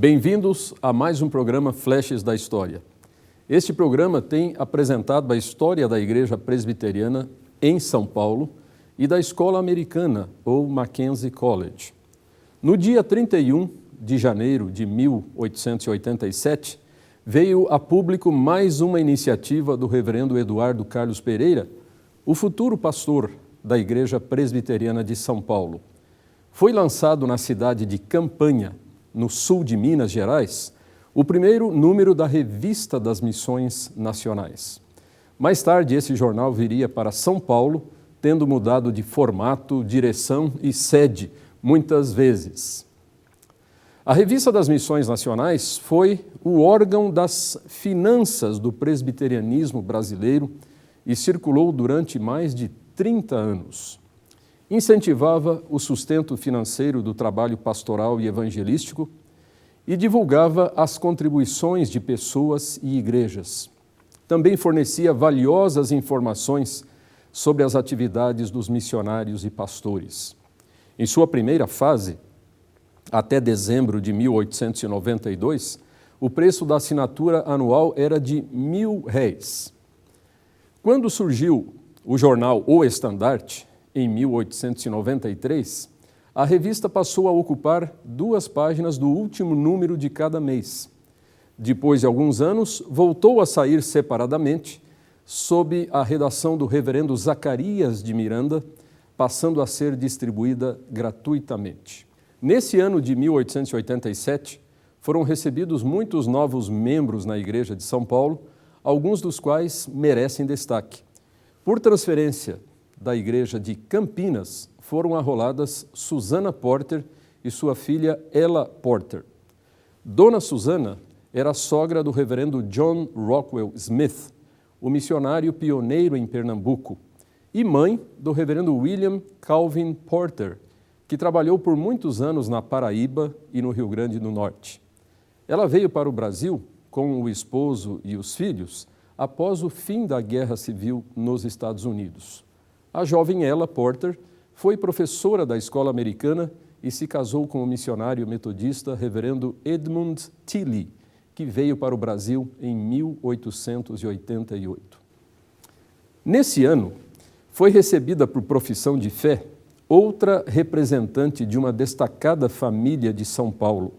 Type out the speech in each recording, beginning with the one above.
Bem-vindos a mais um programa Flashes da História. Este programa tem apresentado a história da Igreja Presbiteriana em São Paulo e da Escola Americana, ou Mackenzie College. No dia 31 de janeiro de 1887, veio a público mais uma iniciativa do reverendo Eduardo Carlos Pereira, o futuro pastor da Igreja Presbiteriana de São Paulo. Foi lançado na cidade de Campanha, no sul de Minas Gerais, o primeiro número da Revista das Missões Nacionais. Mais tarde, esse jornal viria para São Paulo, tendo mudado de formato, direção e sede muitas vezes. A Revista das Missões Nacionais foi o órgão das finanças do presbiterianismo brasileiro e circulou durante mais de 30 anos. Incentivava o sustento financeiro do trabalho pastoral e evangelístico e divulgava as contribuições de pessoas e igrejas. Também fornecia valiosas informações sobre as atividades dos missionários e pastores. Em sua primeira fase, até dezembro de 1892, o preço da assinatura anual era de R$1.000. Quando surgiu o jornal O Estandarte, em 1893, a revista passou a ocupar 2 páginas do último número de cada mês. Depois de alguns anos, voltou a sair separadamente, sob a redação do reverendo Zacarias de Miranda, passando a ser distribuída gratuitamente. Nesse ano de 1887, foram recebidos muitos novos membros na Igreja de São Paulo, alguns dos quais merecem destaque. Por transferência da Igreja de Campinas, foram arroladas Susana Porter e sua filha Ella Porter. Dona Susana era sogra do reverendo John Rockwell Smith, o missionário pioneiro em Pernambuco, e mãe do reverendo William Calvin Porter, que trabalhou por muitos anos na Paraíba e no Rio Grande do Norte. Ela veio para o Brasil com o esposo e os filhos após o fim da Guerra Civil nos Estados Unidos. A jovem Ella Porter foi professora da Escola Americana e se casou com o missionário metodista reverendo Edmund Tilley, que veio para o Brasil em 1888. Nesse ano, foi recebida por profissão de fé outra representante de uma destacada família de São Paulo,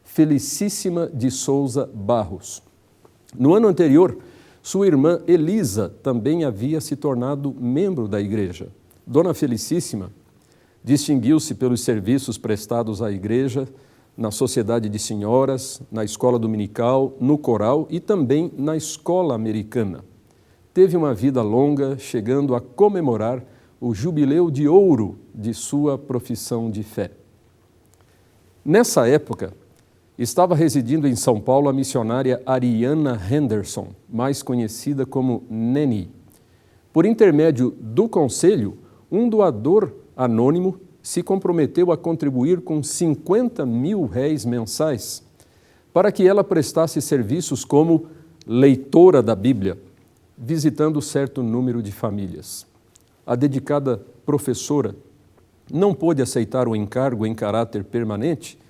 Felicíssima de Souza Barros. No ano anterior, sua irmã Elisa também havia se tornado membro da igreja. Dona Felicíssima distinguiu-se pelos serviços prestados à igreja, na sociedade de senhoras, na escola dominical, no coral e também na escola americana. Teve uma vida longa, chegando a comemorar o jubileu de ouro de sua profissão de fé. Nessa época, estava residindo em São Paulo a missionária Ariana Henderson, mais conhecida como Neni. Por intermédio do conselho, um doador anônimo se comprometeu a contribuir com R$50.000 mensais para que ela prestasse serviços como leitora da Bíblia, visitando certo número de famílias. A dedicada professora não pôde aceitar o encargo em caráter permanente,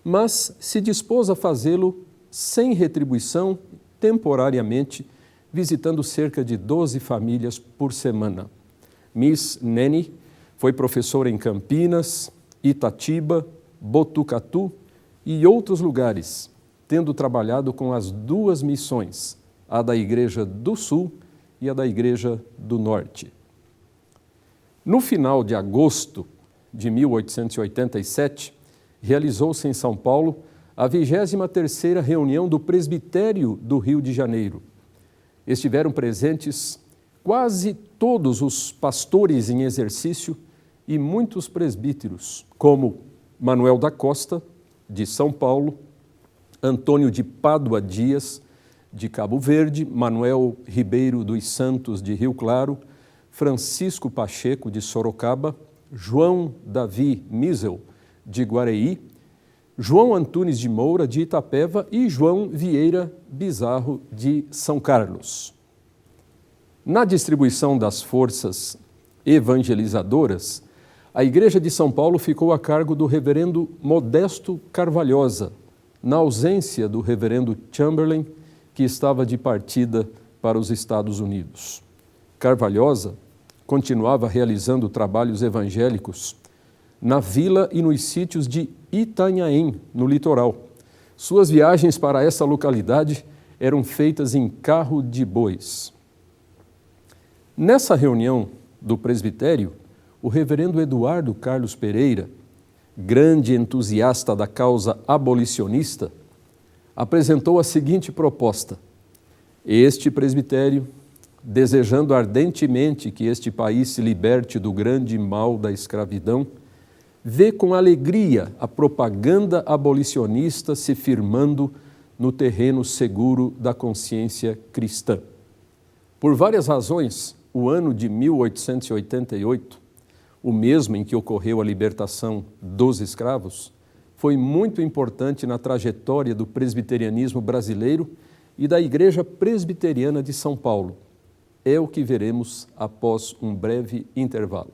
mas se dispôs a fazê-lo sem retribuição, temporariamente, visitando cerca de 12 famílias por semana. Miss Neni foi professora em Campinas, Itatiba, Botucatu e outros lugares, tendo trabalhado com as 2 missões, a da Igreja do Sul e a da Igreja do Norte. No final de agosto de 1887, realizou-se em São Paulo a 23ª reunião do Presbitério do Rio de Janeiro. Estiveram presentes quase todos os pastores em exercício e muitos presbíteros, como Manuel da Costa, de São Paulo, Antônio de Pádua Dias, de Cabo Verde, Manuel Ribeiro dos Santos, de Rio Claro, Francisco Pacheco, de Sorocaba, João Davi Misel, de Guareí, João Antunes de Moura, de Itapeva e João Vieira Bizarro, de São Carlos. Na distribuição das forças evangelizadoras, a Igreja de São Paulo ficou a cargo do reverendo Modesto Carvalhosa, na ausência do reverendo Chamberlain, que estava de partida para os Estados Unidos. Carvalhosa continuava realizando trabalhos evangélicos na vila e nos sítios de Itanhaém, no litoral. Suas viagens para essa localidade eram feitas em carro de bois. Nessa reunião do presbitério, o reverendo Eduardo Carlos Pereira, grande entusiasta da causa abolicionista, apresentou a seguinte proposta: este presbitério, desejando ardentemente que este país se liberte do grande mal da escravidão, vê com alegria a propaganda abolicionista se firmando no terreno seguro da consciência cristã. Por várias razões, o ano de 1888, o mesmo em que ocorreu a libertação dos escravos, foi muito importante na trajetória do presbiterianismo brasileiro e da Igreja Presbiteriana de São Paulo. É o que veremos após um breve intervalo.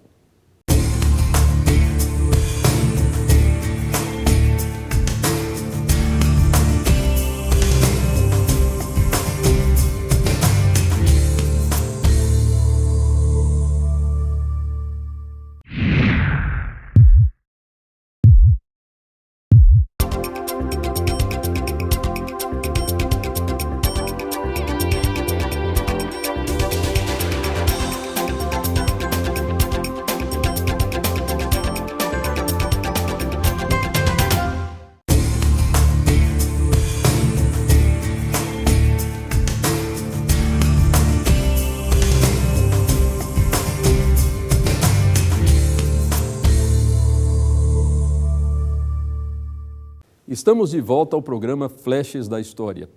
Estamos de volta ao programa Flashes da História.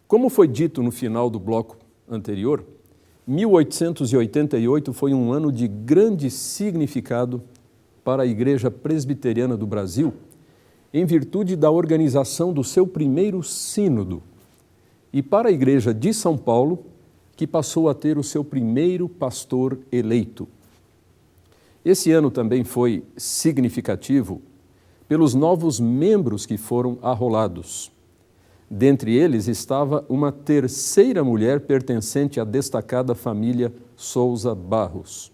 Como foi dito no final do bloco anterior, 1888 foi um ano de grande significado para a Igreja Presbiteriana do Brasil, em virtude da organização do seu primeiro sínodo, e para a Igreja de São Paulo, que passou a ter o seu primeiro pastor eleito. Esse ano também foi significativo pelos novos membros que foram arrolados. Dentre eles estava uma terceira mulher pertencente à destacada família Souza Barros.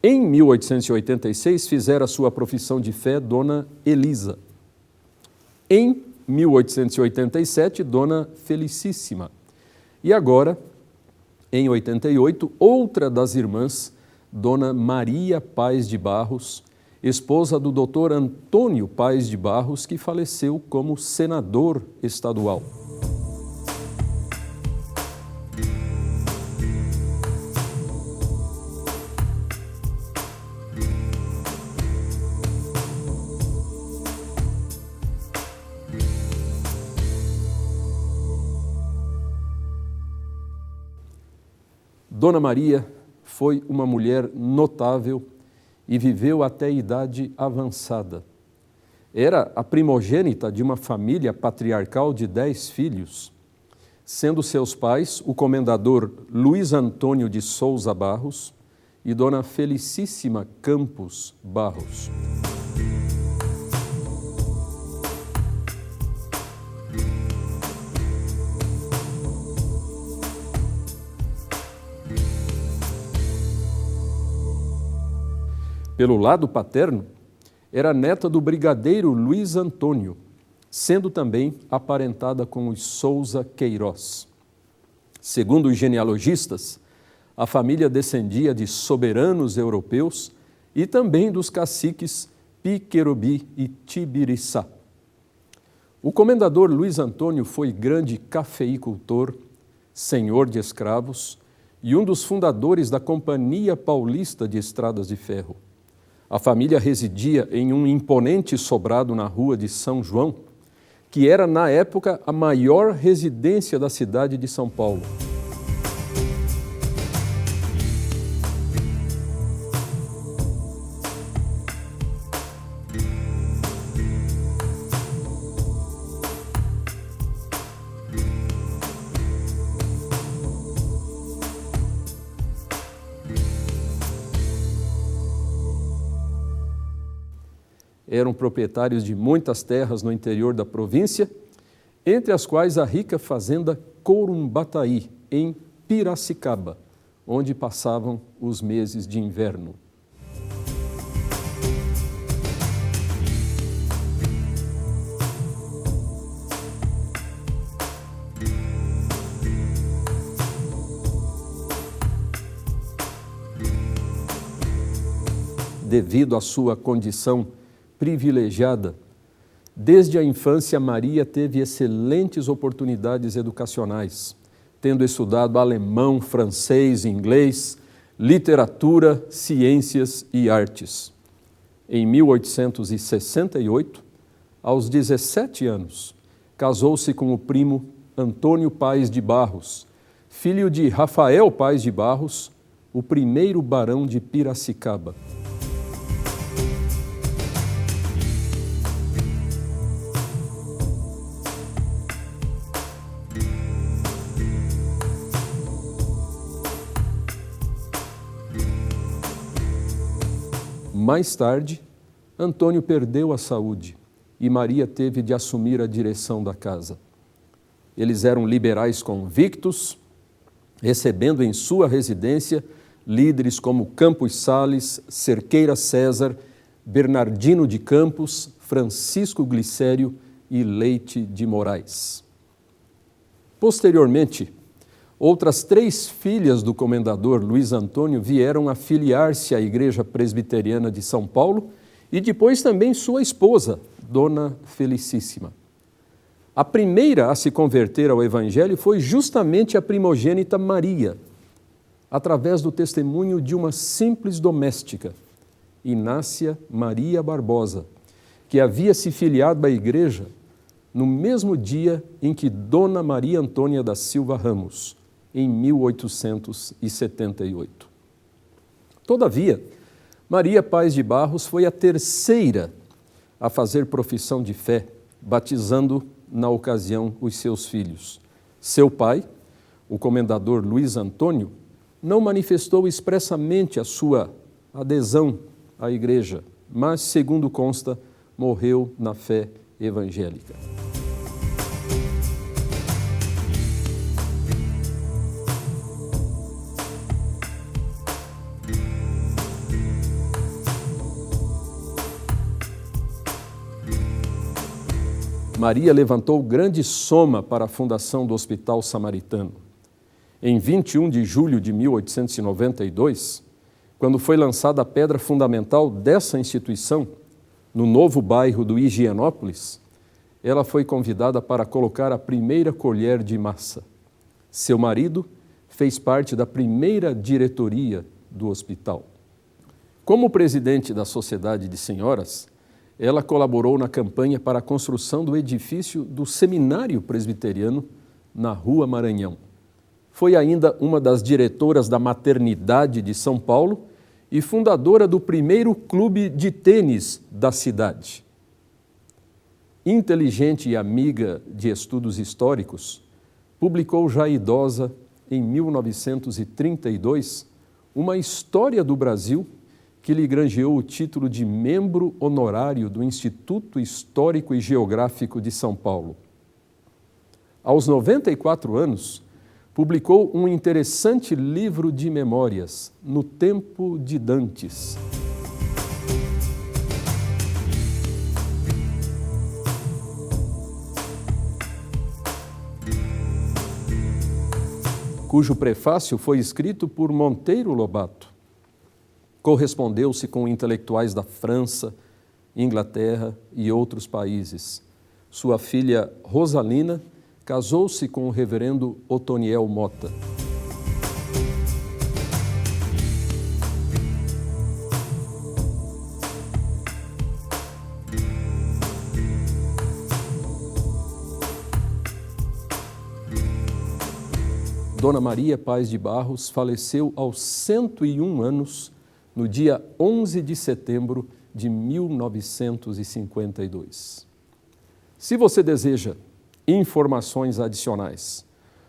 Em 1886, fizera sua profissão de fé Dona Elisa. Em 1887, Dona Felicíssima. E agora, em 88, outra das irmãs, Dona Maria Paz de Barros, esposa do Dr. Antônio Paz de Barros, que faleceu como senador estadual. Dona Maria foi uma mulher notável e viveu até a idade avançada. Era a primogênita de uma família patriarcal de 10 filhos, sendo seus pais o comendador Luiz Antônio de Souza Barros e Dona Felicíssima Campos Barros. Pelo lado paterno, era neta do brigadeiro Luiz Antônio, sendo também aparentada com os Souza Queiroz. Segundo os genealogistas, a família descendia de soberanos europeus e também dos caciques Piquerobi e Tibiriçá. O comendador Luiz Antônio foi grande cafeicultor, senhor de escravos e um dos fundadores da Companhia Paulista de Estradas de Ferro. A família residia em um imponente sobrado na rua de São João, que era, na época, a maior residência da cidade de São Paulo. eram proprietários de muitas terras no interior da província, entre as quais a rica fazenda Corumbataí, em Piracicaba, onde passavam os meses de inverno. Devido à sua condição privilegiada, desde a infância Maria teve excelentes oportunidades educacionais, tendo estudado alemão, francês, inglês, literatura, ciências e artes. Em 1868, aos 17 anos, casou-se com o primo Antônio Paes de Barros, filho de Rafael Paes de Barros, o primeiro barão de Piracicaba. Mais tarde, Antônio perdeu a saúde e Maria teve de assumir a direção da casa. Eles eram liberais convictos, recebendo em sua residência líderes como Campos Sales, Cerqueira César, Bernardino de Campos, Francisco Glicério e Leite de Moraes. Posteriormente, outras 3 filhas do comendador Luiz Antônio vieram a filiar-se à Igreja Presbiteriana de São Paulo e depois também sua esposa, Dona Felicíssima. A primeira a se converter ao Evangelho foi justamente a primogênita Maria, através do testemunho de uma simples doméstica, Inácia Maria Barbosa, que havia se filiado à Igreja no mesmo dia em que Dona Maria Antônia da Silva Ramos, em 1878. Todavia, Maria Paes de Barros foi a terceira a fazer profissão de fé, batizando na ocasião os seus filhos. Seu pai, o comendador Luiz Antônio, não manifestou expressamente a sua adesão à Igreja, mas, segundo consta, morreu na fé evangélica. Maria levantou grande soma para a fundação do Hospital Samaritano. Em 21 de julho de 1892, quando foi lançada a pedra fundamental dessa instituição, no novo bairro do Higienópolis, ela foi convidada para colocar a primeira colher de massa. Seu marido fez parte da primeira diretoria do hospital. Como presidente da Sociedade de Senhoras, ela colaborou na campanha para a construção do edifício do Seminário Presbiteriano na Rua Maranhão. Foi ainda uma das diretoras da Maternidade de São Paulo e fundadora do primeiro clube de tênis da cidade. Inteligente e amiga de estudos históricos, publicou já idosa, em 1932, uma História do Brasil que lhe granjeou o título de membro honorário do Instituto Histórico e Geográfico de São Paulo. Aos 94 anos, publicou um interessante livro de memórias, No Tempo de Dantes. Cujo prefácio foi escrito por Monteiro Lobato. Correspondeu-se com intelectuais da França, Inglaterra e outros países. Sua filha Rosalina casou-se com o reverendo Otoniel Mota. Dona Maria Paes de Barros faleceu aos 101 anos, no dia 11 de setembro de 1952. Se você deseja informações adicionais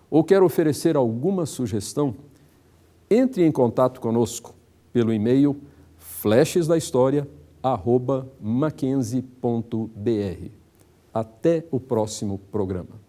ou quer oferecer alguma sugestão, entre em contato conosco pelo e-mail flechesdahistoria@gmail.com. mackenzie.br. Até o próximo programa.